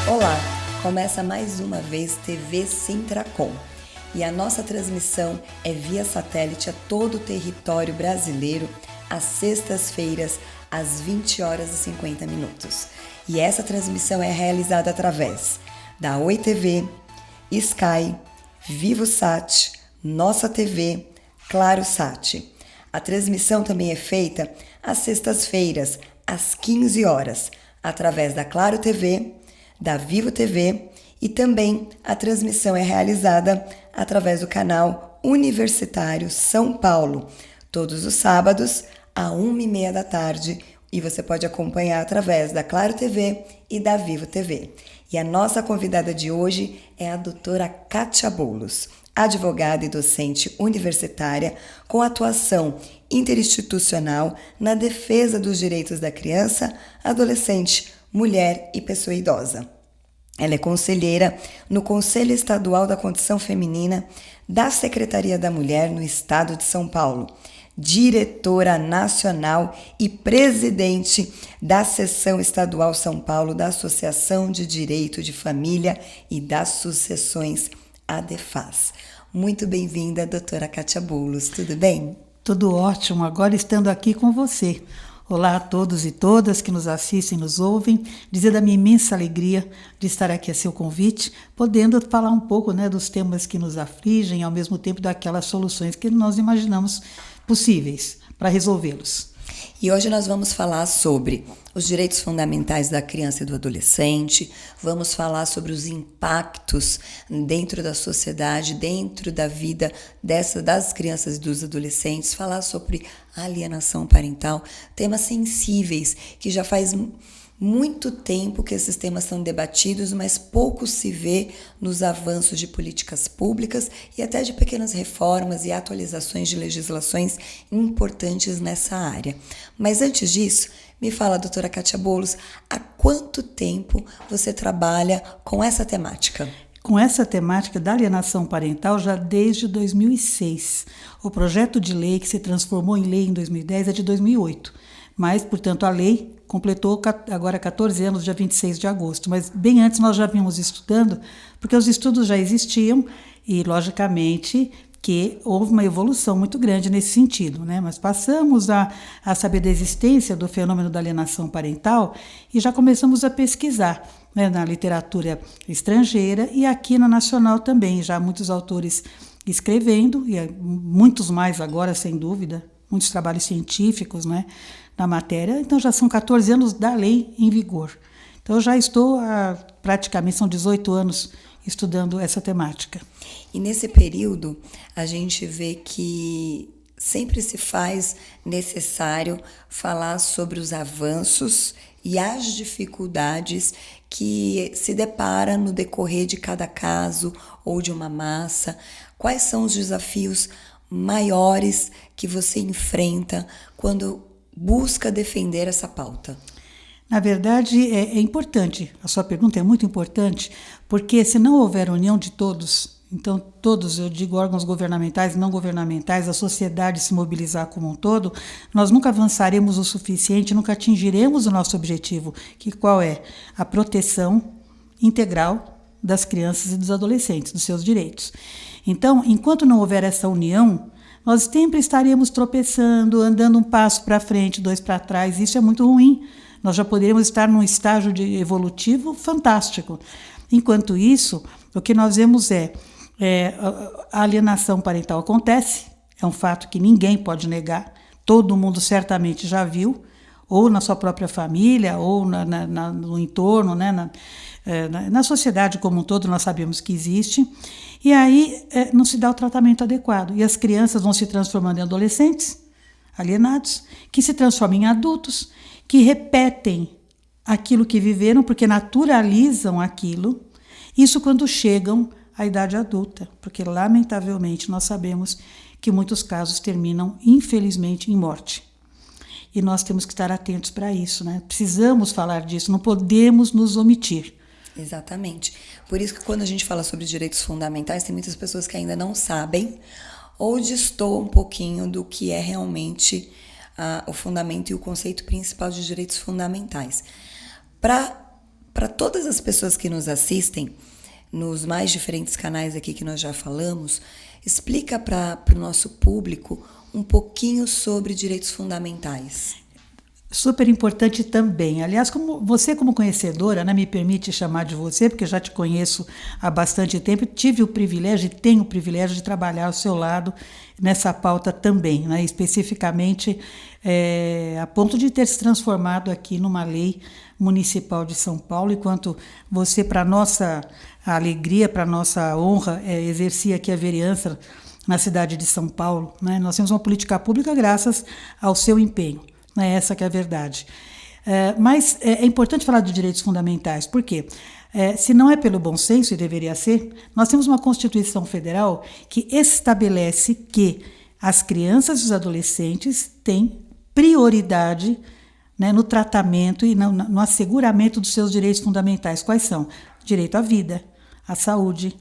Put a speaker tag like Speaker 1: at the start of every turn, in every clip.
Speaker 1: Olá, começa mais uma vez TV Sintracom e a nossa transmissão é via satélite a todo o território brasileiro às sextas-feiras às 20h50. E essa transmissão é realizada através da Oi TV, Sky, VivoSat, Nossa TV, ClaroSat. A transmissão também é feita às sextas-feiras às 15h através da Claro TV, da Vivo TV e também a transmissão é realizada através do canal Universitário São Paulo, todos os sábados, às 13h30 e você pode acompanhar através da Claro TV e da Vivo TV. E a nossa convidada de hoje é a doutora Kátia Boulos, advogada e docente universitária com atuação interinstitucional na defesa dos direitos da criança, adolescente, mulher e pessoa idosa. Ela é conselheira no Conselho Estadual da Condição Feminina da Secretaria da Mulher no Estado de São Paulo, diretora nacional e presidente da Seção Estadual São Paulo da Associação de Direito de Família e das Sucessões, ADEFAS. Muito bem-vinda, doutora Kátia Boulos, tudo bem?
Speaker 2: Tudo ótimo, agora estando aqui com você. Olá a todos e todas que nos assistem e nos ouvem, dizer da minha imensa alegria de estar aqui a seu convite, podendo falar um pouco, dos temas que nos afligem, ao mesmo tempo daquelas soluções que nós imaginamos possíveis para resolvê-los.
Speaker 1: E hoje nós vamos falar sobre os direitos fundamentais da criança e do adolescente, vamos falar sobre os impactos dentro da sociedade, dentro da vida das crianças e dos adolescentes, falar sobre alienação parental, temas sensíveis que já faz muito tempo que esses temas são debatidos, mas pouco se vê nos avanços de políticas públicas e até de pequenas reformas e atualizações de legislações importantes nessa área. Mas antes disso, me fala, doutora Kátia Boulos, há quanto tempo você trabalha com essa temática?
Speaker 2: Com essa temática da alienação parental já desde 2006. O projeto de lei que se transformou em lei em 2010 é de 2008, mas, portanto, a lei completou agora 14 anos, dia 26 de agosto. Mas bem antes nós já vínhamos estudando, porque os estudos já existiam e, logicamente, que houve uma evolução muito grande nesse sentido, Mas passamos a saber da existência do fenômeno da alienação parental e já começamos a pesquisar na literatura estrangeira e aqui na nacional também. Já muitos autores escrevendo, e muitos mais agora, sem dúvida, muitos trabalhos científicos, na matéria. Então já são 14 anos da lei em vigor. Então eu já estou praticamente, são 18 anos estudando essa temática.
Speaker 1: E nesse período a gente vê que sempre se faz necessário falar sobre os avanços e as dificuldades que se depara no decorrer de cada caso ou de uma massa. Quais são os desafios maiores que você enfrenta quando busca defender essa pauta?
Speaker 2: Na verdade, é importante, a sua pergunta é muito importante, porque se não houver união de todos, então todos, eu digo órgãos governamentais, não governamentais, a sociedade se mobilizar como um todo, nós nunca avançaremos o suficiente, nunca atingiremos o nosso objetivo, que qual é? A proteção integral das crianças e dos adolescentes, dos seus direitos. Então, enquanto não houver essa união, nós sempre estaremos tropeçando, andando um passo para frente, dois para trás. Isso é muito ruim. Nós já poderíamos estar num estágio evolutivo fantástico. Enquanto isso, o que nós vemos a alienação parental acontece, é um fato que ninguém pode negar, todo mundo certamente já viu, ou na sua própria família, ou no entorno, na sociedade como um todo, nós sabemos que existe. E aí não se dá o tratamento adequado. E as crianças vão se transformando em adolescentes, alienados, que se transformam em adultos, que repetem aquilo que viveram, porque naturalizam aquilo. Isso quando chegam à idade adulta, porque lamentavelmente nós sabemos que muitos casos terminam, infelizmente, em morte. E nós temos que estar atentos para isso, Precisamos falar disso, não podemos nos omitir.
Speaker 1: Exatamente. Por isso que quando a gente fala sobre direitos fundamentais, tem muitas pessoas que ainda não sabem ou destoam um pouquinho do que é realmente o fundamento e o conceito principal de direitos fundamentais. Para todas as pessoas que nos assistem, nos mais diferentes canais aqui que nós já falamos, explica para o nosso público um pouquinho sobre direitos fundamentais.
Speaker 2: Super importante também. Aliás, como conhecedora, né, me permite chamar de você, porque eu já te conheço há bastante tempo, tive o privilégio e tenho o privilégio de trabalhar ao seu lado nessa pauta também, né, especificamente a ponto de ter se transformado aqui numa lei municipal de São Paulo, enquanto você, para nossa alegria, para nossa honra, exercia aqui a vereança na cidade de São Paulo, né. Nós temos uma política pública graças ao seu empenho. Essa que é a verdade. Mas é importante falar de direitos fundamentais, porque se não é pelo bom senso, e deveria ser, nós temos uma Constituição Federal que estabelece que as crianças e os adolescentes têm prioridade, né, no tratamento e no asseguramento dos seus direitos fundamentais. Quais são? Direito à vida, à saúde,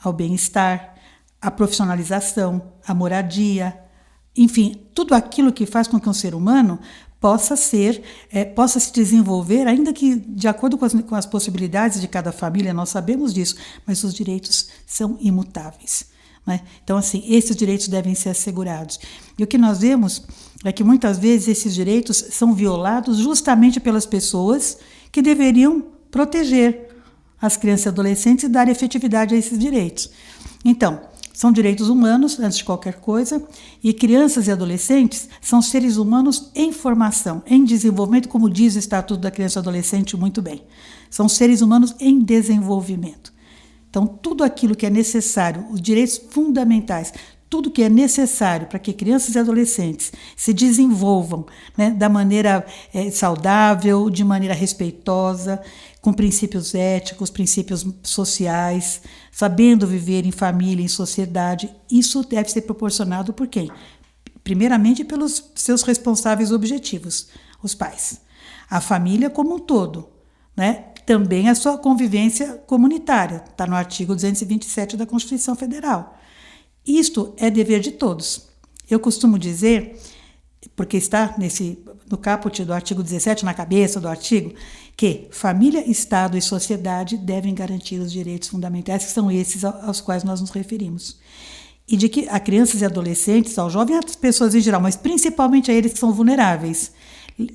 Speaker 2: ao bem-estar, à profissionalização, à moradia, enfim, tudo aquilo que faz com que um ser humano possa se desenvolver, ainda que de acordo com as possibilidades de cada família, nós sabemos disso, mas os direitos são imutáveis, né? Então, assim, esses direitos devem ser assegurados. E o que nós vemos é que muitas vezes esses direitos são violados justamente pelas pessoas que deveriam proteger as crianças e adolescentes e dar efetividade a esses direitos. Então, são direitos humanos, antes de qualquer coisa, e crianças e adolescentes são seres humanos em formação, em desenvolvimento, como diz o Estatuto da Criança e Adolescente muito bem. São seres humanos em desenvolvimento. Então, tudo aquilo que é necessário, os direitos fundamentais, tudo que é necessário para que crianças e adolescentes se desenvolvam, né, da maneira saudável, de maneira respeitosa, com princípios éticos, princípios sociais, sabendo viver em família, em sociedade. Isso deve ser proporcionado por quem? Primeiramente pelos seus responsáveis objetivos, os pais. A família como um todo, né? Também a sua convivência comunitária, está no artigo 227 da Constituição Federal. Isto é dever de todos. Eu costumo dizer, porque está no caput do artigo 17, na cabeça do artigo, que família, Estado e sociedade devem garantir os direitos fundamentais, que são esses aos quais nós nos referimos. E de que a crianças e adolescentes, ao jovem, às pessoas em geral, mas principalmente a eles que são vulneráveis,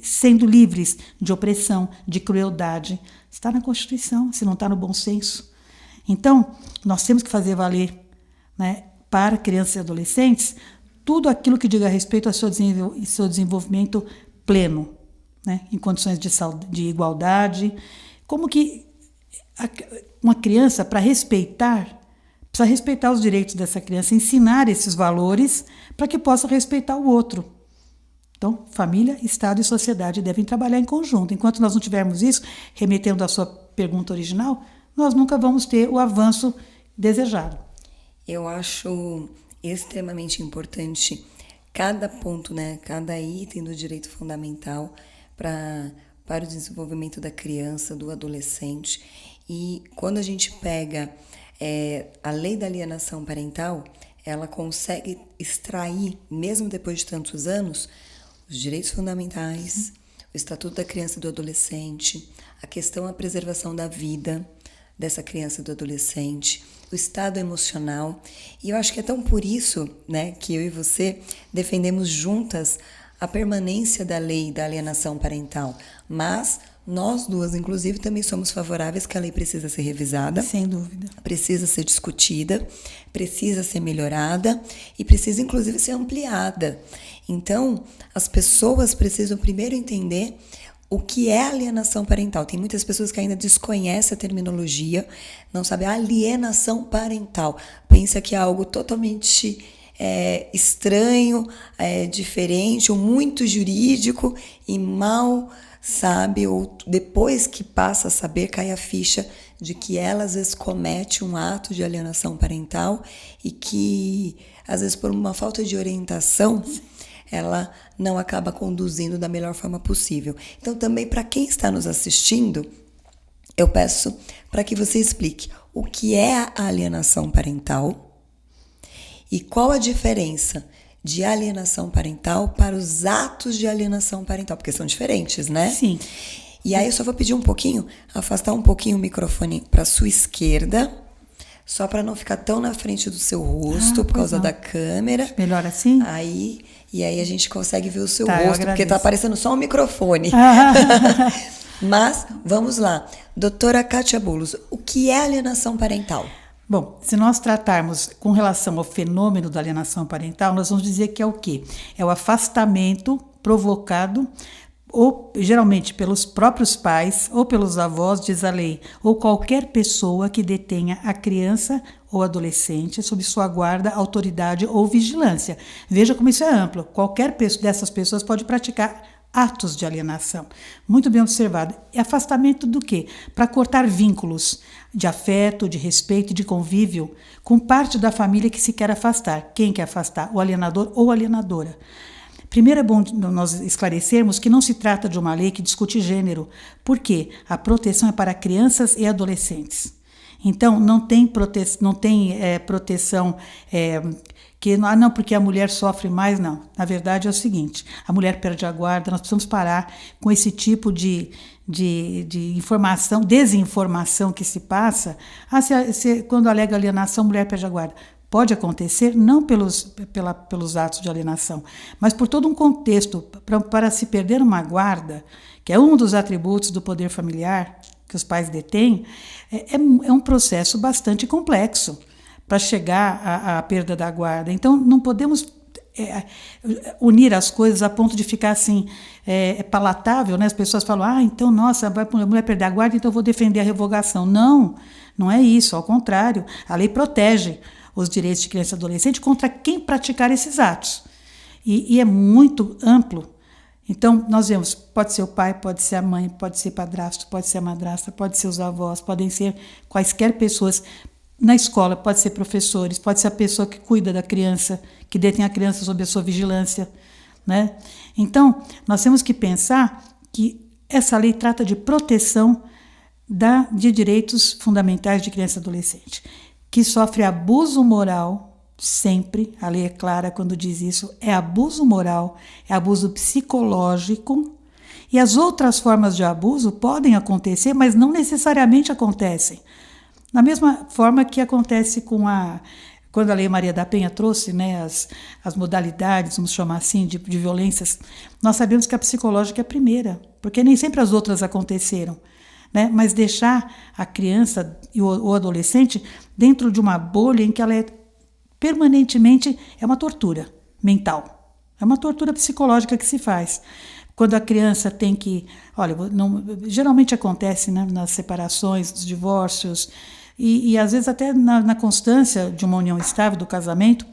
Speaker 2: sendo livres de opressão, de crueldade. Está na Constituição, se não está no bom senso. Então, nós temos que fazer valer, né, para crianças e adolescentes tudo aquilo que diga respeito ao seu desenvolvimento pleno, né, em condições de igualdade. Como que uma criança, para respeitar, precisa respeitar os direitos dessa criança, ensinar esses valores para que possa respeitar o outro. Então, família, Estado e sociedade devem trabalhar em conjunto. Enquanto nós não tivermos isso, remetendo à sua pergunta original, nós nunca vamos ter o avanço desejado.
Speaker 1: Eu acho extremamente importante cada ponto, né, cada item do direito fundamental para o desenvolvimento da criança, do adolescente. E quando a gente pega a lei da alienação parental, ela consegue extrair, mesmo depois de tantos anos, os direitos fundamentais, o Estatuto da Criança e do Adolescente, a questão da preservação da vida dessa criança e do adolescente, o estado emocional. E eu acho que é tão por isso, né, que eu e você defendemos juntas a permanência da lei da alienação parental. Mas nós duas, inclusive, também somos favoráveis que a lei precisa ser revisada.
Speaker 2: Sem dúvida.
Speaker 1: Precisa ser discutida, precisa ser melhorada e precisa, inclusive, ser ampliada. Então, as pessoas precisam primeiro entender o que é alienação parental. Tem muitas pessoas que ainda desconhecem a terminologia, não sabem alienação parental. Pensa que é algo totalmente estranho, diferente, ou muito jurídico e mal sabe, ou depois que passa a saber, cai a ficha de que ela às vezes comete um ato de alienação parental e que, às vezes, por uma falta de orientação, ela não acaba conduzindo da melhor forma possível. Então, também para quem está nos assistindo, eu peço para que você explique o que é a alienação parental e qual a diferença de alienação parental para os atos de alienação parental, porque são diferentes, né?
Speaker 2: Sim.
Speaker 1: E aí eu só vou pedir um pouquinho, afastar um pouquinho o microfone para sua esquerda, só para não ficar tão na frente do seu rosto por causa da câmera.
Speaker 2: Melhor assim?
Speaker 1: E aí a gente consegue ver o seu
Speaker 2: Tá,
Speaker 1: rosto, porque tá aparecendo só um microfone. Mas, vamos lá. Doutora Kátia Boulos, o que é alienação parental?
Speaker 2: Bom, se nós tratarmos com relação ao fenômeno da alienação parental, nós vamos dizer que é o quê? É o afastamento provocado ou geralmente pelos próprios pais ou pelos avós, diz a lei, ou qualquer pessoa que detenha a criança ou adolescente sob sua guarda, autoridade ou vigilância. Veja como isso é amplo. Qualquer dessas pessoas pode praticar atos de alienação. Muito bem observado. E afastamento do quê? Para cortar vínculos de afeto, de respeito, de convívio com parte da família que se quer afastar. Quem quer afastar? O alienador ou a alienadora. Primeiro é bom nós esclarecermos que não se trata de uma lei que discute gênero, porque a proteção é para crianças e adolescentes. Então, não tem proteção que não, porque a mulher sofre mais, não. Na verdade é o seguinte, a mulher perde a guarda, nós precisamos parar com esse tipo de informação, desinformação que se passa. Quando alega alienação, a mulher perde a guarda. Pode acontecer não pelos atos de alienação, mas por todo um contexto para se perder uma guarda, que é um dos atributos do poder familiar que os pais detêm, é um processo bastante complexo para chegar à perda da guarda. Então, não podemos unir as coisas a ponto de ficar assim, palatável, né? As pessoas falam, então, nossa, a mulher perder a guarda, então eu vou defender a revogação. Não, não é isso, ao contrário, a lei protege os direitos de criança e adolescente contra quem praticar esses atos. E é muito amplo. Então, nós vemos, pode ser o pai, pode ser a mãe, pode ser padrasto, pode ser a madrasta, pode ser os avós, podem ser quaisquer pessoas. Na escola, pode ser professores, pode ser a pessoa que cuida da criança, que detém a criança sob a sua vigilância, né? Então, nós temos que pensar que essa lei trata de proteção de direitos fundamentais de criança e adolescente, que sofre abuso moral, sempre, a lei é clara quando diz isso, é abuso moral, é abuso psicológico, e as outras formas de abuso podem acontecer, mas não necessariamente acontecem. Da mesma forma que acontece quando a Lei Maria da Penha trouxe, né, as modalidades, vamos chamar assim, de violências, nós sabemos que a psicológica é a primeira, porque nem sempre as outras aconteceram. Né? Mas deixar a criança e o adolescente dentro de uma bolha em que ela permanentemente é uma tortura mental, é uma tortura psicológica que se faz. Quando a criança tem que... Olha, geralmente acontece, né, nas separações, nos divórcios, e às vezes até na constância de uma união estável do casamento,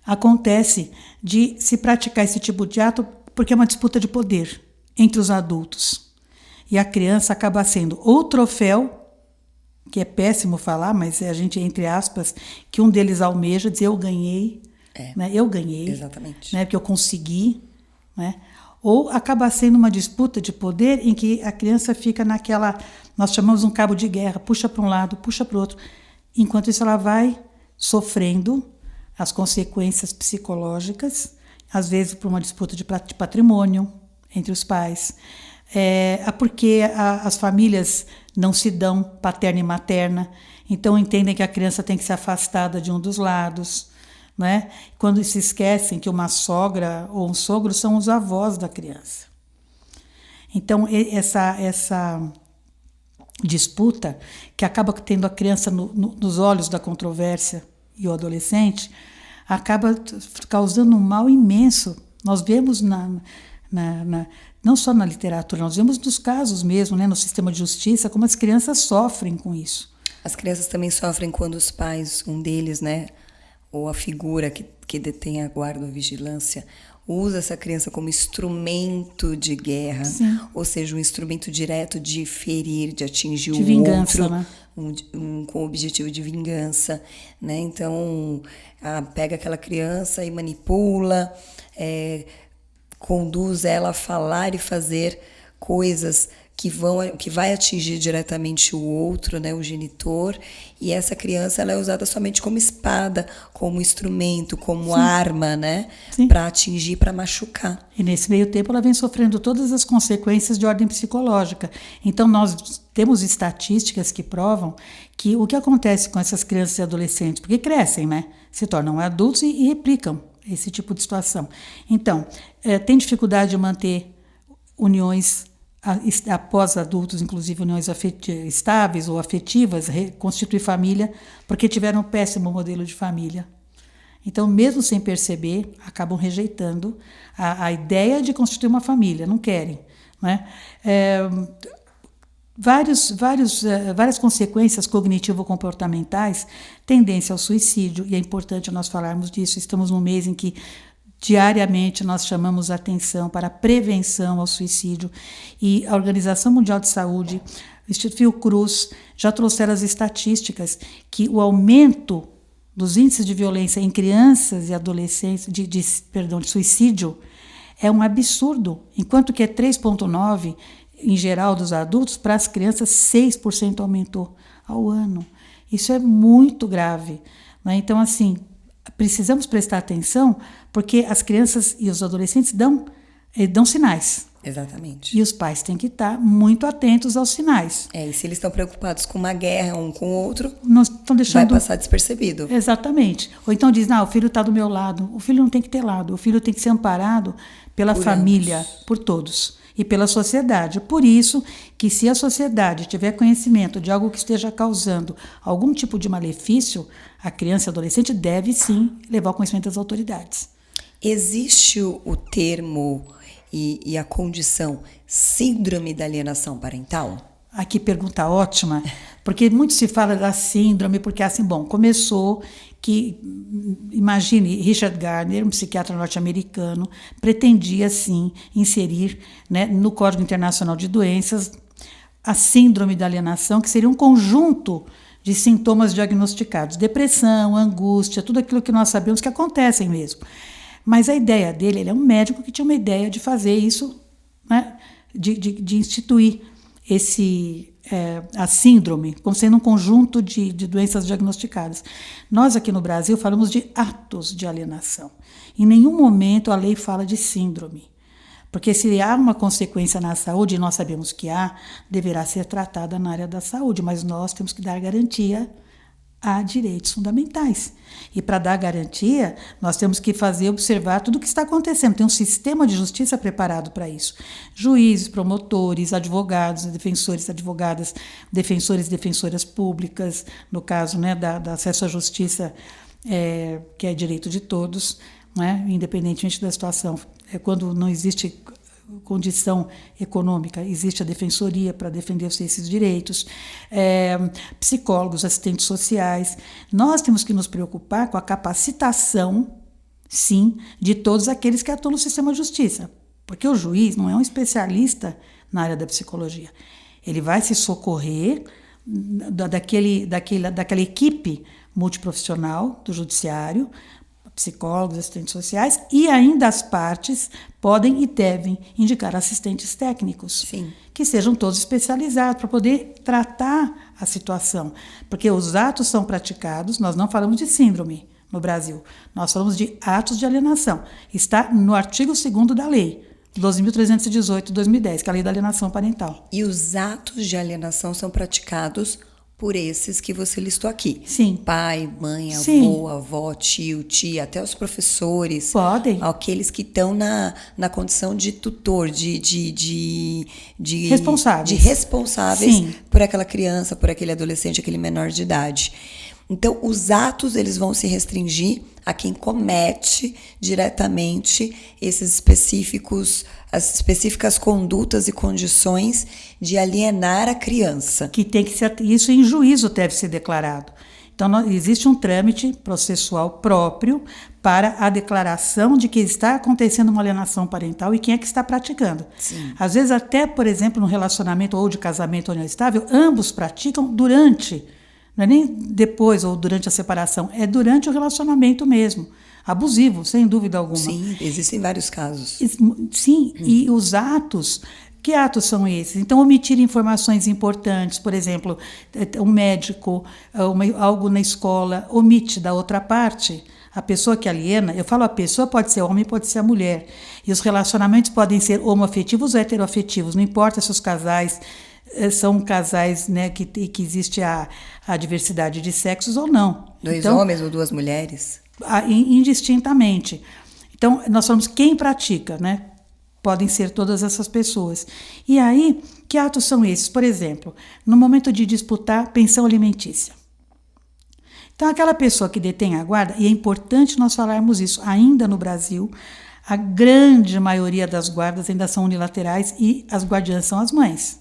Speaker 2: acontece de se praticar esse tipo de ato porque é uma disputa de poder entre os adultos. E a criança acaba sendo ou troféu, que é péssimo falar, mas a gente, entre aspas, que um deles almeja, dizer eu ganhei, né? Eu ganhei,
Speaker 1: exatamente,
Speaker 2: né? Porque eu consegui, né? Ou acaba sendo uma disputa de poder em que a criança fica naquela, nós chamamos um cabo de guerra, puxa para um lado, puxa para o outro. Enquanto isso ela vai sofrendo as consequências psicológicas, às vezes por uma disputa de patrimônio entre os pais, porque as famílias não se dão, paterna e materna, então entendem que a criança tem que ser afastada de um dos lados, né? Quando se esquecem que uma sogra ou um sogro são os avós da criança. Então, essa disputa, que acaba tendo a criança nos olhos da controvérsia e o adolescente, acaba causando um mal imenso. Nós vemos não só na literatura, nós vemos nos casos mesmo, né, no sistema de justiça, como as crianças sofrem com isso.
Speaker 1: As crianças também sofrem quando os pais, um deles, né, ou a figura que detém a guarda ou vigilância, usa essa criança como instrumento de guerra. Sim. Ou seja, um instrumento direto de ferir, de atingir o
Speaker 2: vingança,
Speaker 1: outro,
Speaker 2: né?
Speaker 1: Com o objetivo de vingança, né? Então, pega aquela criança e manipula, conduz ela a falar e fazer coisas que vai atingir diretamente o outro, né, o genitor, e essa criança ela é usada somente como espada, como instrumento, como arma, né, para atingir, para machucar.
Speaker 2: E nesse meio tempo ela vem sofrendo todas as consequências de ordem psicológica. Então nós temos estatísticas que provam que o que acontece com essas crianças e adolescentes, porque crescem, né, se tornam adultos e replicam esse tipo de situação. Então, tem dificuldade de manter uniões após adultos, inclusive uniões estáveis ou afetivas, constituir família, porque tiveram um péssimo modelo de família. Então, mesmo sem perceber, acabam rejeitando a ideia de constituir uma família, não querem, né? Várias consequências cognitivo-comportamentais, tendência ao suicídio, e é importante nós falarmos disso. Estamos num mês em que diariamente nós chamamos a atenção para a prevenção ao suicídio, e a Organização Mundial de Saúde, o Instituto Fiocruz, já trouxeram as estatísticas que o aumento dos índices de violência em crianças e adolescentes, de suicídio, é um absurdo, enquanto que é 3,9% em geral dos adultos, para as crianças 6% aumentou ao ano. Isso é muito grave, né? Então, assim, precisamos prestar atenção, porque as crianças e os adolescentes dão sinais.
Speaker 1: Exatamente.
Speaker 2: E os pais têm que estar muito atentos aos sinais.
Speaker 1: E se eles estão preocupados com uma guerra um com o outro,
Speaker 2: vai
Speaker 1: passar despercebido.
Speaker 2: Exatamente. Ou então diz, o filho está do meu lado. O filho não tem que ter lado. O filho tem que ser amparado pela família, por todos, e pela sociedade. Por isso que, se a sociedade tiver conhecimento de algo que esteja causando algum tipo de malefício, a criança e adolescente deve sim levar o conhecimento das autoridades.
Speaker 1: Existe o termo e a condição síndrome da alienação parental?
Speaker 2: Aqui pergunta ótima, porque muito se fala da síndrome, porque assim, começou que, imagine, Richard Gardner, um psiquiatra norte-americano, pretendia, sim, inserir, né, no Código Internacional de Doenças a síndrome da alienação, que seria um conjunto de sintomas diagnosticados, depressão, angústia, tudo aquilo que nós sabemos que acontecem mesmo. Mas a ideia dele, ele é um médico que tinha uma ideia de fazer isso, né, de instituir a síndrome como sendo um conjunto de doenças diagnosticadas. Nós aqui no Brasil falamos de atos de alienação. Em nenhum momento a lei fala de síndrome. Porque se há uma consequência na saúde, e nós sabemos que há, deverá ser tratada na área da saúde, mas nós temos que dar garantia a direitos fundamentais. E para dar garantia, nós temos que observar tudo o que está acontecendo. Tem um sistema de justiça preparado para isso. Juízes, promotores, advogados, defensores, advogadas, defensores e defensoras públicas, no caso, né, da acesso à justiça, que é direito de todos, né, independentemente da situação. Quando não existe condição econômica, existe a defensoria para defender esses direitos, psicólogos, assistentes sociais. Nós temos que nos preocupar com a capacitação, sim, de todos aqueles que atuam no sistema de justiça, porque o juiz não é um especialista na área da psicologia. Ele vai se socorrer daquela equipe multiprofissional do judiciário, psicólogos, assistentes sociais, e ainda as partes podem e devem indicar assistentes técnicos,
Speaker 1: sim,
Speaker 2: que sejam todos especializados para poder tratar a situação. Porque os atos são praticados, nós não falamos de síndrome no Brasil, nós falamos de atos de alienação. Está no artigo 2º da lei, 12.318 de 2010, que é a lei da alienação parental.
Speaker 1: E os atos de alienação são praticados por esses que você listou aqui.
Speaker 2: Sim.
Speaker 1: Pai, mãe, avô,
Speaker 2: sim,
Speaker 1: avó, tio, tia, até os professores.
Speaker 2: Podem.
Speaker 1: Aqueles que estão na condição de tutor, de responsáveis
Speaker 2: sim,
Speaker 1: por aquela criança, por aquele adolescente, aquele menor de idade. Então, os atos eles vão se restringir a quem comete diretamente as específicas condutas e condições de alienar a criança.
Speaker 2: Que tem que ser, isso em juízo deve ser declarado. Então, existe um trâmite processual próprio para a declaração de que está acontecendo uma alienação parental e quem é que está praticando.
Speaker 1: Sim.
Speaker 2: Às vezes, até, por exemplo, no relacionamento ou de casamento ou união estável, ambos praticam durante. Não é nem depois ou durante a separação, é durante o relacionamento mesmo. Abusivo, sem dúvida alguma.
Speaker 1: Sim, existem vários casos.
Speaker 2: Sim, e os atos Que atos são esses? Então, omitir informações importantes, por exemplo, um médico, algo na escola, omite da outra parte. A pessoa que aliena, eu falo a pessoa, pode ser homem, pode ser a mulher. E os relacionamentos podem ser homoafetivos ou heteroafetivos, não importa se os casais são casais, né, que existe a diversidade de sexos ou não.
Speaker 1: Dois homens ou duas mulheres?
Speaker 2: Indistintamente. Então, nós falamos quem pratica, né? Podem ser todas essas pessoas. E aí, que atos são esses? Por exemplo, no momento de disputar pensão alimentícia. Então, aquela pessoa que detém a guarda, e é importante nós falarmos isso, ainda no Brasil, a grande maioria das guardas ainda são unilaterais e as guardiãs são as mães.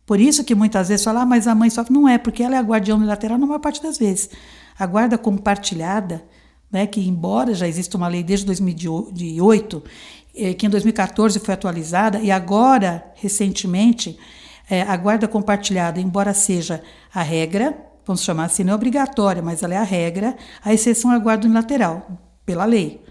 Speaker 2: Por isso que muitas vezes falam, mas a mãe sofre. Não é, porque ela é a guardiã unilateral na maior parte das vezes. A guarda compartilhada, né, que embora já exista uma lei desde 2008, que em 2014 foi atualizada, e agora, recentemente, a guarda compartilhada, embora seja a regra, vamos chamar assim, não é obrigatória, mas ela é a regra, a exceção é a guarda unilateral, pela lei.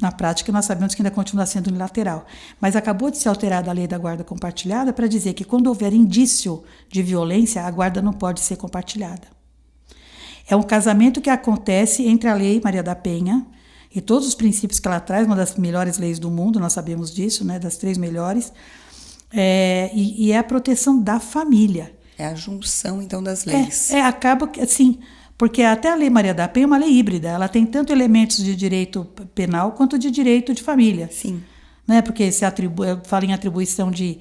Speaker 2: Na prática, nós sabemos que ainda continua sendo unilateral. Mas acabou de ser alterada a lei da guarda compartilhada para dizer que quando houver indício de violência, a guarda não pode ser compartilhada. É um casamento que acontece entre a lei Maria da Penha e todos os princípios que ela traz, uma das melhores leis do mundo, nós sabemos disso, né, das 3 melhores, e é a proteção da família.
Speaker 1: É a junção, então, das leis.
Speaker 2: Acaba assim, porque até a lei Maria da Penha é uma lei híbrida, ela tem tanto elementos de direito penal quanto de direito de família.
Speaker 1: Sim.
Speaker 2: Né? Porque se fala em atribuição de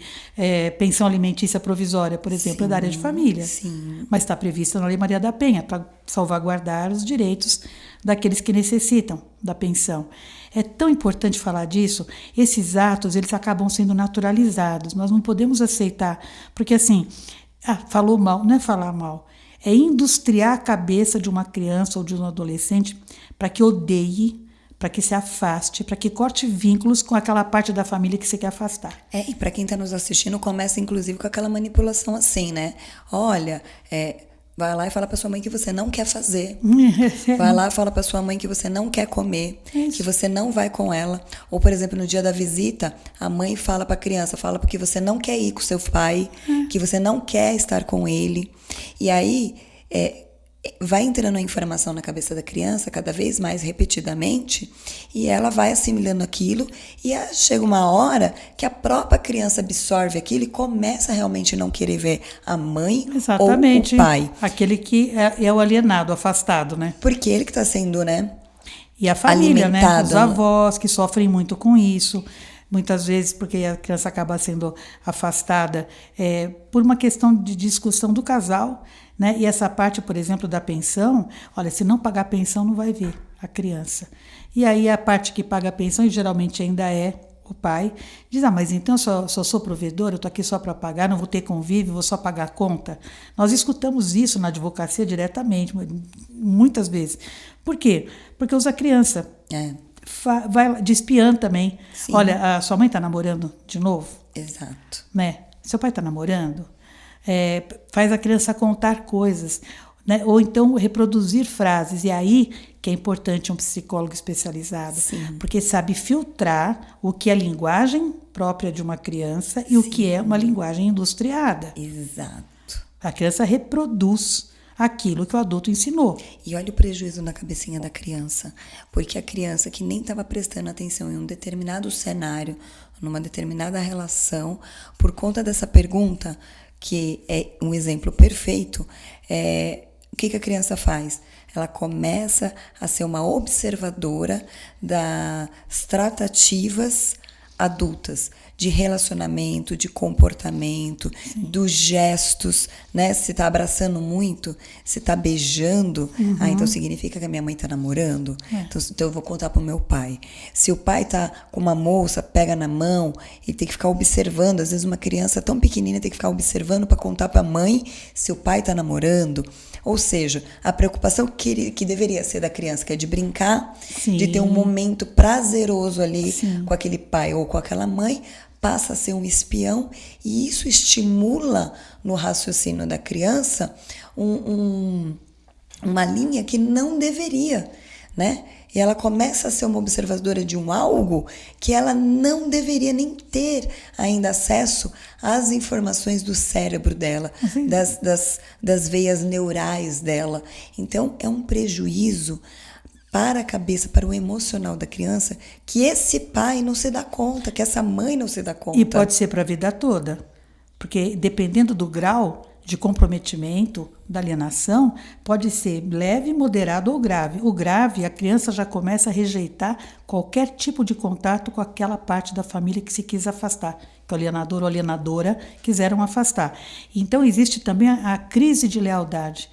Speaker 2: pensão alimentícia provisória, por exemplo,
Speaker 1: sim,
Speaker 2: é da área de família.
Speaker 1: Sim.
Speaker 2: Mas está prevista na lei Maria da Penha para salvaguardar os direitos daqueles que necessitam da pensão. É tão importante falar disso. Esses atos, eles acabam sendo naturalizados. Nós não podemos aceitar, porque assim, falou mal, não é falar mal, é industriar a cabeça de uma criança ou de um adolescente para que odeie, para que se afaste, para que corte vínculos com aquela parte da família que você quer afastar.
Speaker 1: E para quem está nos assistindo, começa inclusive com aquela manipulação assim, né? Olha, vai lá e fala para sua mãe que você não quer fazer. Vai lá e fala para sua mãe que você não quer comer, que você não vai com ela. Ou, por exemplo, no dia da visita, a mãe fala para a criança, fala porque você não quer ir com seu pai, que você não quer estar com ele. E aí, vai entrando a informação na cabeça da criança cada vez mais repetidamente e ela vai assimilando aquilo e chega uma hora que a própria criança absorve aquilo e começa a realmente não querer ver a mãe
Speaker 2: Exatamente.
Speaker 1: Ou o pai.
Speaker 2: Aquele que é o alienado, afastado, né?
Speaker 1: Porque ele que está sendo, né?
Speaker 2: E a família, né? Os
Speaker 1: né?
Speaker 2: avós que sofrem muito com isso. Muitas vezes porque a criança acaba sendo afastada por uma questão de discussão do casal, né? E essa parte, por exemplo, da pensão, olha, se não pagar a pensão, não vai ver a criança. E aí a parte que paga a pensão, e geralmente ainda é o pai, diz, mas então eu só sou provedor, eu estou aqui só para pagar, não vou ter convívio, vou só pagar a conta. Nós escutamos isso na advocacia diretamente, muitas vezes. Por quê? Porque usa a criança. Vai de espiã também. Sim. Olha, a sua mãe está namorando de novo?
Speaker 1: Exato.
Speaker 2: Né? Seu pai está namorando? Faz a criança contar coisas, né? Ou então reproduzir frases. E aí que é importante um psicólogo especializado.
Speaker 1: Sim.
Speaker 2: Porque sabe filtrar o que é linguagem própria de uma criança e o que é uma linguagem industriada.
Speaker 1: Exato.
Speaker 2: A criança reproduz aquilo que o adulto ensinou.
Speaker 1: E olha o prejuízo na cabecinha da criança, porque a criança que nem estava prestando atenção em um determinado cenário, numa determinada relação, por conta dessa pergunta, que é um exemplo perfeito, o que a criança faz? Ela começa a ser uma observadora das tratativas adultas, de relacionamento, de comportamento, sim, dos gestos, né? Se tá abraçando muito, se tá beijando, então significa que a minha mãe tá namorando. Então eu vou contar pro meu pai. Se o pai tá com uma moça, pega na mão, ele tem que ficar observando. Às vezes uma criança tão pequenina tem que ficar observando para contar pra mãe se o pai tá namorando. Ou seja, a preocupação que deveria ser da criança, que é de brincar, sim, de ter um momento prazeroso ali, sim, com aquele pai ou com aquela mãe, passa a ser um espião, e isso estimula no raciocínio da criança uma linha que não deveria. né? E ela começa a ser uma observadora de um algo que ela não deveria nem ter ainda acesso às informações do cérebro dela, das veias neurais dela. Então, é um prejuízo para a cabeça, para o emocional da criança, que esse pai não se dá conta, que essa mãe não se dá conta.
Speaker 2: E pode ser para a vida toda, porque dependendo do grau de comprometimento, da alienação, pode ser leve, moderado ou grave. O grave, a criança já começa a rejeitar qualquer tipo de contato com aquela parte da família que se quis afastar, que o alienador ou alienadora quiseram afastar. Então, existe também a crise de lealdade.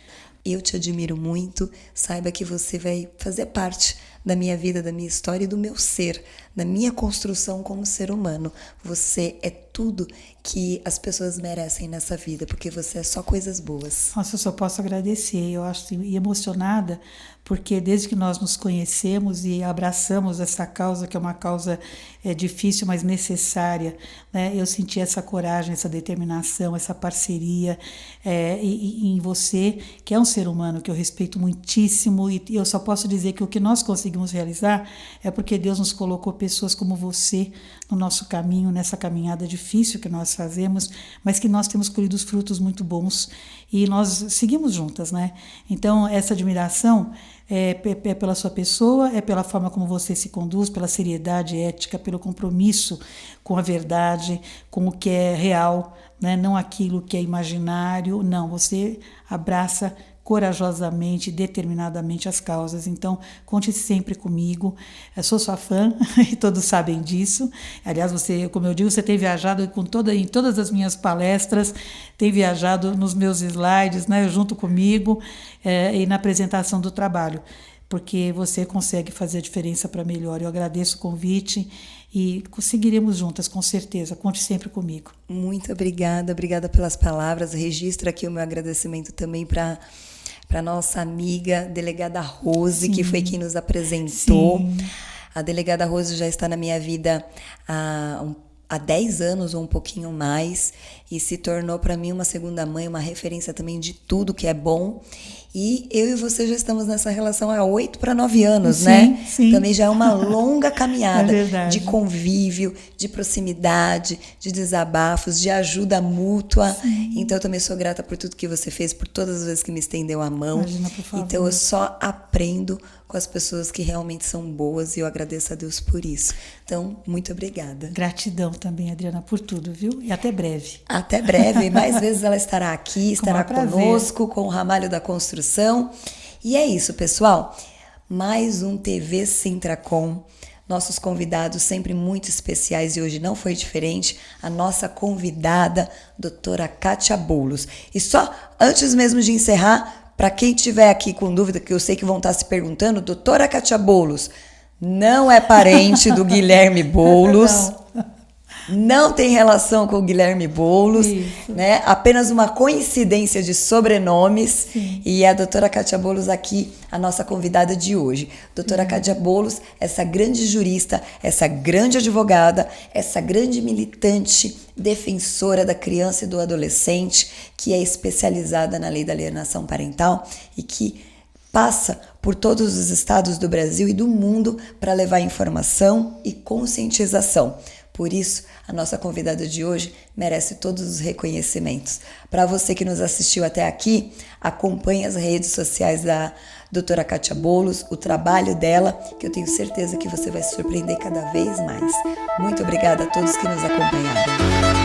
Speaker 1: Eu te admiro muito, saiba que você vai fazer parte da minha vida, da minha história e do meu ser, da minha construção como ser humano. Você é tudo que as pessoas merecem nessa vida, porque você é só coisas boas.
Speaker 2: Nossa, eu só posso agradecer, eu acho assim, emocionada, porque desde que nós nos conhecemos e abraçamos essa causa, que é uma causa difícil, mas necessária, né? Eu senti essa coragem, essa determinação, essa parceria em você, que é um ser humano que eu respeito muitíssimo, e eu só posso dizer que o que nós conseguimos realizar é porque Deus nos colocou pessoas como você no nosso caminho, nessa caminhada difícil que nós fazemos, mas que nós temos colhido os frutos muito bons e nós seguimos juntas, né? Então, essa admiração é pela sua pessoa, é pela forma como você se conduz, pela seriedade ética, pelo compromisso com a verdade, com o que é real, né? Não aquilo que é imaginário, não, você abraça corajosamente, determinadamente as causas. Então, conte sempre comigo. Eu sou sua fã e todos sabem disso. Aliás, você, como eu digo, você tem viajado em todas as minhas palestras, tem viajado nos meus slides, né, junto comigo e na apresentação do trabalho, porque você consegue fazer a diferença para melhor. Eu agradeço o convite e conseguiremos juntas, com certeza. Conte sempre comigo.
Speaker 1: Muito obrigada pelas palavras. Registro aqui o meu agradecimento também para nossa amiga delegada Rose,
Speaker 2: Sim.
Speaker 1: que foi quem nos apresentou.
Speaker 2: Sim.
Speaker 1: A delegada Rose já está na minha vida há 10 anos ou um pouquinho mais e se tornou para mim uma segunda mãe, uma referência também de tudo que é bom. E eu e você já estamos nessa relação há 8 para 9 anos,
Speaker 2: sim,
Speaker 1: né?
Speaker 2: Sim.
Speaker 1: Também já é uma longa caminhada
Speaker 2: de
Speaker 1: convívio, de proximidade, de desabafos, de ajuda mútua.
Speaker 2: Sim.
Speaker 1: Então eu também sou grata por tudo que você fez, por todas as vezes que me estendeu a mão.
Speaker 2: Imagina, por favor.
Speaker 1: Então eu só aprendo com as pessoas que realmente são boas e eu agradeço a Deus por isso. Então, muito obrigada.
Speaker 2: Gratidão também, Adriana, por tudo, viu? E até breve.
Speaker 1: Até breve. Mais vezes ela estará aqui, estará conosco com o Ramalho da Construção. E é isso, pessoal. Mais um TV Sintracom. Nossos convidados sempre muito especiais e hoje não foi diferente. A nossa convidada, doutora Kátia Boulos. E só antes mesmo de encerrar, para quem estiver aqui com dúvida, que eu sei que vão estar se perguntando, doutora Kátia Boulos não é parente do Guilherme Boulos, não tem relação com o Guilherme Boulos, né? Apenas uma coincidência de sobrenomes.
Speaker 2: Sim.
Speaker 1: E a doutora Kátia Boulos aqui, a nossa convidada de hoje. Doutora Kátia Boulos, essa grande jurista, essa grande advogada, essa grande militante, defensora da criança e do adolescente, que é especializada na lei da alienação parental e que passa por todos os estados do Brasil e do mundo para levar informação e conscientização. Por isso, a nossa convidada de hoje merece todos os reconhecimentos. Para você que nos assistiu até aqui, acompanhe as redes sociais da doutora Kátia Boulos, o trabalho dela, que eu tenho certeza que você vai se surpreender cada vez mais. Muito obrigada a todos que nos acompanharam.